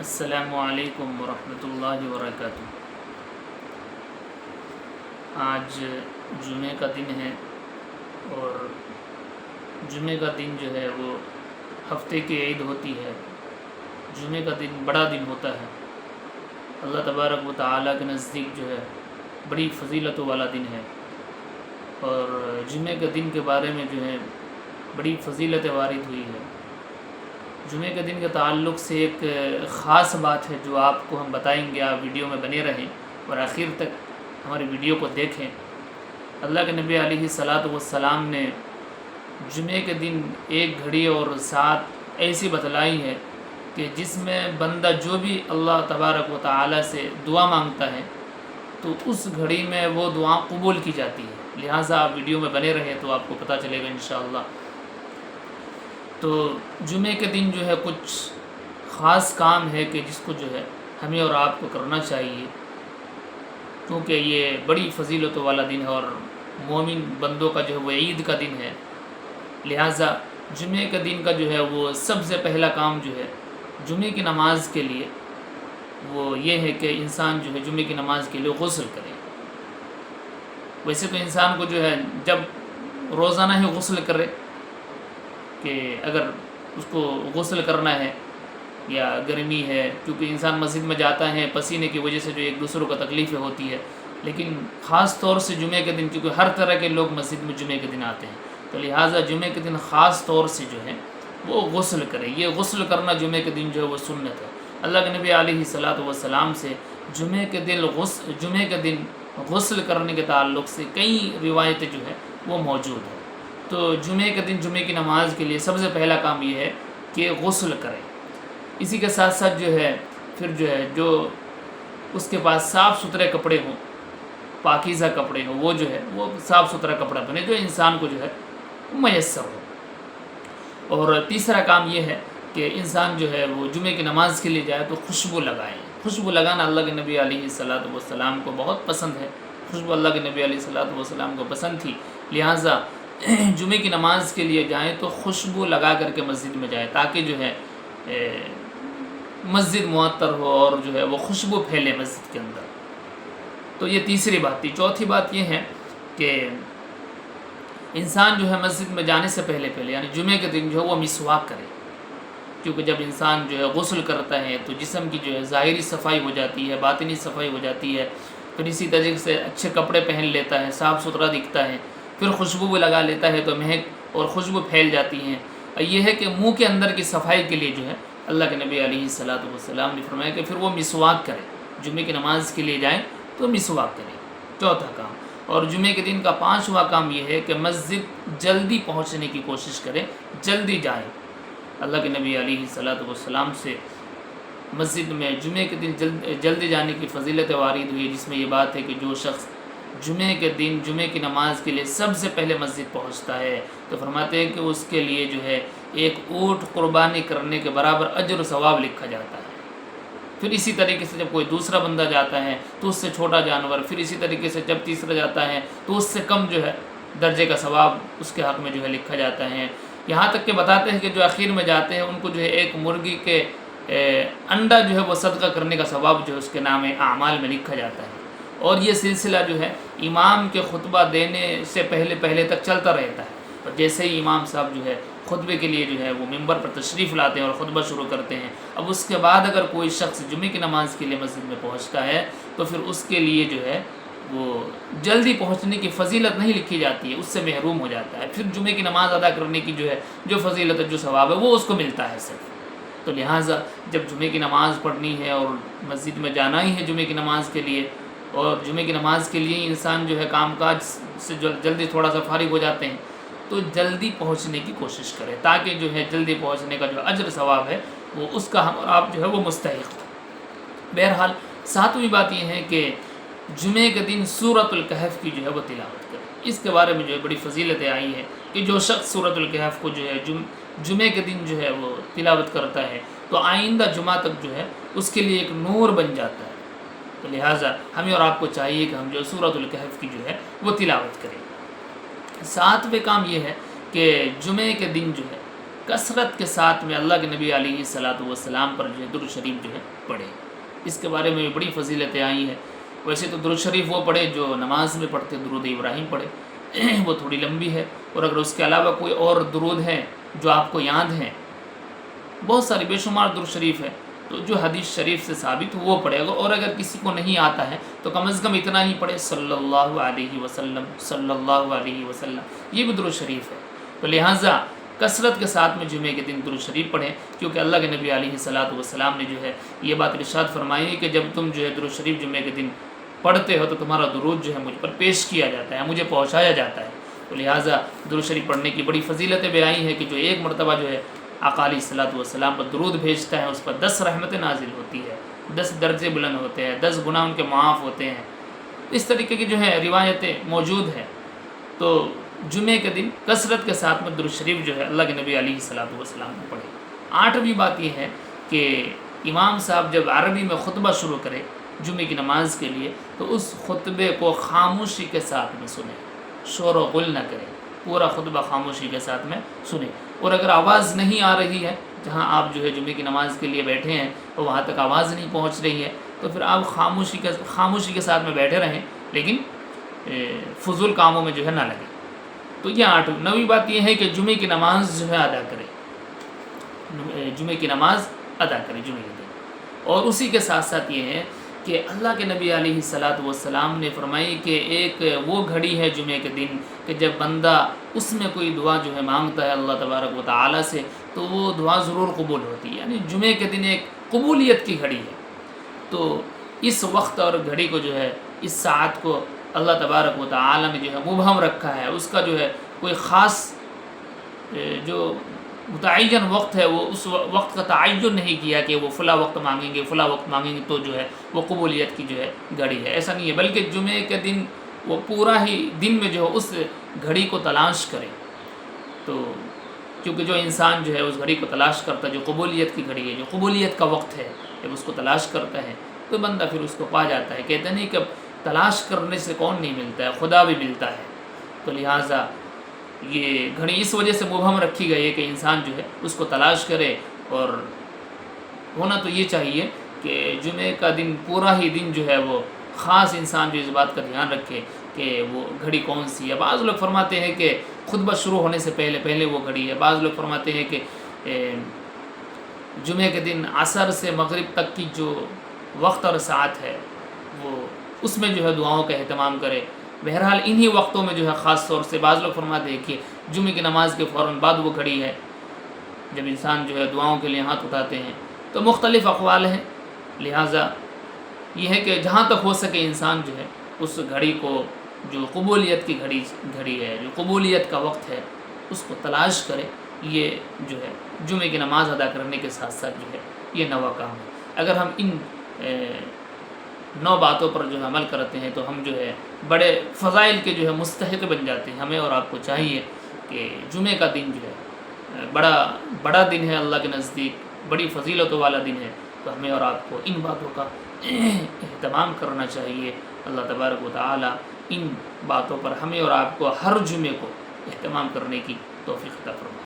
السلام علیکم ورحمۃ اللہ وبرکاتہ۔ آج جمعے کا دن ہے اور جمعے کا دن جو ہے وہ ہفتے کی عید ہوتی ہے۔ جمعے کا دن بڑا دن ہوتا ہے، اللہ تبارک و تعالیٰ کے نزدیک جو ہے بڑی فضیلتوں والا دن ہے، اور جمعے کے دن کے بارے میں جو ہے بڑی فضیلت وارد ہوئی ہے۔ جمعے کے دن کے تعلق سے ایک خاص بات ہے جو آپ کو ہم بتائیں گے، آپ ویڈیو میں بنے رہیں اور آخر تک ہماری ویڈیو کو دیکھیں۔ اللہ کے نبی علیہ الصلاۃ والسلام نے جمعے کے دن ایک گھڑی اور ساتھ ایسی بتلائی ہے کہ جس میں بندہ جو بھی اللہ تبارک و تعالیٰ سے دعا مانگتا ہے تو اس گھڑی میں وہ دعا قبول کی جاتی ہے، لہٰذا آپ ویڈیو میں بنے رہیں تو آپ کو پتہ چلے گا انشاءاللہ۔ تو جمعے کے دن جو ہے کچھ خاص کام ہے کہ جس کو جو ہے ہمیں اور آپ کو کرنا چاہیے، کیونکہ یہ بڑی فضیلتوں والا دن ہے اور مومن بندوں کا جو ہے وہ عید کا دن ہے، لہٰذا جمعے کے دن کا جو ہے وہ سب سے پہلا کام جو ہے جمعے کی نماز کے لیے وہ یہ ہے کہ انسان جو ہے جمعے کی نماز کے لیے غسل کرے۔ ویسے تو انسان کو جو ہے جب روزانہ ہی غسل کرے، کہ اگر اس کو غسل کرنا ہے یا گرمی ہے، کیونکہ انسان مسجد میں جاتا ہے پسینے کی وجہ سے جو ایک دوسروں کو تکلیفیں ہوتی ہے، لیکن خاص طور سے جمعے کے دن کیونکہ ہر طرح کے لوگ مسجد میں جمعے کے دن آتے ہیں، تو لہٰذا جمعے کے دن خاص طور سے جو ہے وہ غسل کرے۔ یہ غسل کرنا جمعے کے دن جو ہے وہ سنت ہے۔ اللہ کے نبی علیہ الصلاۃ والسلام سے جمعے کے دن غسل کرنے کے تعلق سے کئی روایتیں جو ہے وہ موجود ہیں۔ تو جمعے کے دن جمعے کی نماز کے لیے سب سے پہلا کام یہ ہے کہ غسل کرے۔ اسی کے ساتھ ساتھ جو ہے پھر جو ہے جو اس کے پاس صاف ستھرے کپڑے ہوں، پاکیزہ کپڑے ہوں، وہ جو ہے وہ صاف ستھرا کپڑا پہنے جو انسان کو جو ہے میسر ہو۔ اور تیسرا کام یہ ہے کہ انسان جو ہے وہ جمعے کی نماز کے لیے جائے تو خوشبو لگائے۔ خوشبو لگانا اللہ کے نبی علیہ الصلاۃ والسلام کو بہت پسند ہے، خوشبو اللہ کے نبی علیہ الصلاۃ والسلام کو پسند تھی، لہٰذا جمعے کی نماز کے لیے جائیں تو خوشبو لگا کر کے مسجد میں جائیں تاکہ جو ہے مسجد معطر ہو اور جو ہے وہ خوشبو پھیلے مسجد کے اندر۔ تو یہ تیسری بات تھی۔ چوتھی بات یہ ہے کہ انسان جو ہے مسجد میں جانے سے پہلے یعنی جمعے کے دن جو ہے وہ مسواک کرے، کیونکہ جب انسان جو ہے غسل کرتا ہے تو جسم کی جو ہے ظاہری صفائی ہو جاتی ہے، باطنی صفائی ہو جاتی ہے، پھر اسی طریقے سے اچھے کپڑے پہن لیتا ہے، صاف ستھرا دکھتا ہے، پھر خوشبو بھی لگا لیتا ہے تو مہک اور خوشبو پھیل جاتی ہیں۔ یہ ہے کہ منہ کے اندر کی صفائی کے لیے جو ہے اللہ کے نبی علیہ الصلاۃ والسلام نے فرمایا کہ پھر وہ مسواک کرے، جمعے کی نماز کے لیے جائیں تو مسواک کرے، چوتھا کام۔ اور جمعے کے دن کا پانچواں کام یہ ہے کہ مسجد جلدی پہنچنے کی کوشش کرے، جلدی جائیں۔ اللہ کے نبی علیہ الصلاۃ والسلام سے مسجد میں جمعے کے دن جلدی جانے کی فضیلت وارد ہوئی، جس میں یہ بات ہے کہ جو شخص جمعے کے دن جمعے کی نماز کے لیے سب سے پہلے مسجد پہنچتا ہے تو فرماتے ہیں کہ اس کے لیے جو ہے ایک اونٹ قربانی کرنے کے برابر اجر و ثواب لکھا جاتا ہے۔ پھر اسی طریقے سے جب کوئی دوسرا بندہ جاتا ہے تو اس سے چھوٹا جانور، پھر اسی طریقے سے جب تیسرا جاتا ہے تو اس سے کم جو ہے درجے کا ثواب اس کے حق میں جو ہے لکھا جاتا ہے۔ یہاں تک کہ بتاتے ہیں کہ جو اخیر میں جاتے ہیں ان کو جو ہے ایک مرغی کے انڈا جو ہے وہ صدقہ کرنے کا ثواب جو ہے اس کے نام اعمال میں لکھا جاتا ہے۔ اور یہ سلسلہ جو ہے امام کے خطبہ دینے سے پہلے تک چلتا رہتا ہے، اور جیسے ہی امام صاحب جو ہے خطبے کے لیے جو ہے وہ ممبر پر تشریف لاتے ہیں اور خطبہ شروع کرتے ہیں، اب اس کے بعد اگر کوئی شخص جمعے کی نماز کے لیے مسجد میں پہنچتا ہے تو پھر اس کے لیے جو ہے وہ جلدی پہنچنے کی فضیلت نہیں لکھی جاتی ہے، اس سے محروم ہو جاتا ہے، پھر جمعے کی نماز ادا کرنے کی جو فضیلت ہے، جو ثواب ہے وہ اس کو ملتا ہے صرف۔ تو لہٰذا جب جمعے کی نماز پڑھنی ہے اور مسجد میں جانا ہی ہے جمعے کی نماز کے لیے، اور جمعے کی نماز کے لیے انسان جو ہے کام کاج سے جلدی تھوڑا سا فارغ ہو جاتے ہیں، تو جلدی پہنچنے کی کوشش کرے تاکہ جو ہے جلدی پہنچنے کا جو اجر ثواب ہے وہ اس کا ہم اور آپ جو ہے وہ مستحق ہو۔ بہرحال ساتویں بات یہ ہے کہ جمعے کے دن سورۃ الکہف کی جو ہے وہ تلاوت کرے۔ اس کے بارے میں جو ہے بڑی فضیلتیں آئی ہیں کہ جو شخص سورۃ الکہف کو جو ہے جمعے کے دن جو ہے وہ تلاوت کرتا ہے تو آئندہ جمعہ تک جو ہے اس کے لیے ایک نور بن جاتا ہے۔ تو لہٰذا ہمیں اور آپ کو چاہیے کہ ہم جو سورۃ الکہف کی جو ہے وہ تلاوت کریں۔ ساتویں کام یہ ہے کہ جمعے کے دن جو ہے کثرت کے ساتھ میں اللہ کے نبی علیہ الصلاۃ والسلام پر جو ہے درود شریف جو ہے پڑھے۔ اس کے بارے میں بڑی فضیلتیں آئی ہیں۔ ویسے تو درود شریف وہ پڑھے جو نماز میں پڑھتے، درود ابراہیم پڑھے، وہ تھوڑی لمبی ہے، اور اگر اس کے علاوہ کوئی اور درود ہیں جو آپ کو یاد ہیں، بہت ساری بے شمار درود شریف ہے، تو جو حدیث شریف سے ثابت ہو وہ پڑھے گا، اور اگر کسی کو نہیں آتا ہے تو کم از کم اتنا ہی پڑھے صلی اللہ علیہ وسلم، صلی اللہ علیہ وسلم، یہ بھی درود شریف ہے۔ تو لہٰذا کثرت کے ساتھ میں جمعے کے دن درود شریف پڑھیں، کیونکہ اللہ کے نبی علیہ الصلاۃ والسلام نے جو ہے یہ بات ارشاد فرمائی ہے کہ جب تم جو ہے درود شریف جمعے کے دن پڑھتے ہو تو تمہارا درود جو ہے مجھ پر پیش کیا جاتا ہے، مجھے پہنچایا جاتا ہے۔ تو لہٰذا درود شریف پڑھنے کی بڑی فضیلتیں بیان ہیں کہ جو ایک مرتبہ جو ہے آقا علیہ الصلاۃ والسلام پر درود بھیجتا ہے، اس پر 10 رحمتیں نازل ہوتی ہے، 10 درجے بلند ہوتے ہیں، 10 گناہ ان کے معاف ہوتے ہیں۔ اس طریقے کی جو ہے روایتیں موجود ہیں۔ تو جمعے کے دن کثرت کے ساتھ میں درود شریف جو ہے اللہ کے نبی علیہ الصلاۃ والسلام کو پڑھے۔ 8ویں بات یہ ہے کہ امام صاحب جب عربی میں خطبہ شروع کرے جمعے کی نماز کے لیے تو اس خطبے کو خاموشی کے ساتھ میں سنیں، شور و غل نہ کریں، پورا خطبہ خاموشی کے ساتھ میں سنیں۔ اور اگر آواز نہیں آ رہی ہے، جہاں آپ جو ہے جمعے کی نماز کے لیے بیٹھے ہیں اور وہاں تک آواز نہیں پہنچ رہی ہے، تو پھر آپ خاموشی کے ساتھ میں بیٹھے رہیں، لیکن فضول کاموں میں جو ہے نہ لگیں۔ تو یہ 9ویں بات یہ ہے کہ جمعے کی نماز جو ہے ادا کرے، جمعے کی نماز ادا کرے جمعے کے دن۔ اور اسی کے ساتھ ساتھ یہ ہے کہ اللہ کے نبی علیہ الصلاۃ والسلام نے فرمائی کہ ایک وہ گھڑی ہے جمعے کے دن کہ جب بندہ اس میں کوئی دعا جو ہے مانگتا ہے اللہ تبارک و تعالیٰ سے تو وہ دعا ضرور قبول ہوتی ہے، یعنی جمعے کے دن ایک قبولیت کی گھڑی ہے۔ تو اس وقت اور گھڑی کو جو ہے، اس ساعت کو اللہ تبارک و تعالیٰ نے جو ہے مبہم رکھا ہے، اس کا جو ہے کوئی خاص جو متعین وقت ہے، وہ اس وقت کا تعین نہیں کیا کہ وہ فلاں وقت مانگیں گے، فلاں وقت مانگیں گے تو جو ہے وہ قبولیت کی جو ہے گھڑی ہے، ایسا نہیں ہے، بلکہ جمعے کے دن وہ پورا ہی دن میں جو ہے اس گھڑی کو تلاش کرے۔ تو کیونکہ جو انسان جو ہے اس گھڑی کو تلاش کرتا ہے، جو قبولیت کی گھڑی ہے، جو قبولیت کا وقت ہے، جب اس کو تلاش کرتا ہے تو بندہ پھر اس کو پا جاتا ہے۔ کہتے نہیں کہ تلاش کرنے سے کون نہیں ملتا ہے، خدا بھی ملتا ہے۔ تو لہٰذا یہ گھڑی اس وجہ سے مبہم رکھی گئی ہے کہ انسان جو ہے اس کو تلاش کرے، اور ہونا تو یہ چاہیے کہ جمعے کا دن پورا ہی دن جو ہے وہ خاص انسان جو اس بات کا دھیان رکھے کہ وہ گھڑی کون سی ہے۔ بعض لوگ فرماتے ہیں کہ خطبہ شروع ہونے سے پہلے وہ گھڑی ہے، بعض لوگ فرماتے ہیں کہ جمعے کے دن عصر سے مغرب تک کی جو وقت اور ساعت ہے وہ اس میں جو ہے دعاؤں کا اہتمام کرے۔ بہرحال انہی وقتوں میں جو ہے خاص طور سے بعض لوگ فرماتے ہیں کہ جمعے کی نماز کے فوراً بعد وہ گھڑی ہے جب انسان جو ہے دعاؤں کے لیے ہاتھ اٹھاتے ہیں۔ تو مختلف اقوال ہیں، لہٰذا یہ ہے کہ جہاں تک ہو سکے انسان جو ہے اس گھڑی کو، جو قبولیت کی گھڑی ہے، جو قبولیت کا وقت ہے، اس کو تلاش کرے۔ یہ جو ہے جمعے کی نماز ادا کرنے کے ساتھ ساتھ جو ہے یہ نوا کام ہے۔ اگر ہم ان 9 باتوں پر جو ہے عمل کرتے ہیں تو ہم جو ہے بڑے فضائل کے جو ہے مستحق بن جاتے ہیں۔ ہمیں اور آپ کو چاہیے کہ جمعے کا دن جو ہے بڑا دن ہے اللہ کے نزدیک، بڑی فضیلتوں والا دن ہے، تو ہمیں اور آپ کو ان باتوں کا اہتمام کرنا چاہیے۔ اللہ تبارک و تعالیٰ ان باتوں پر ہمیں اور آپ کو ہر جمعے کو اہتمام کرنے کی توفیق عطا فرمائے۔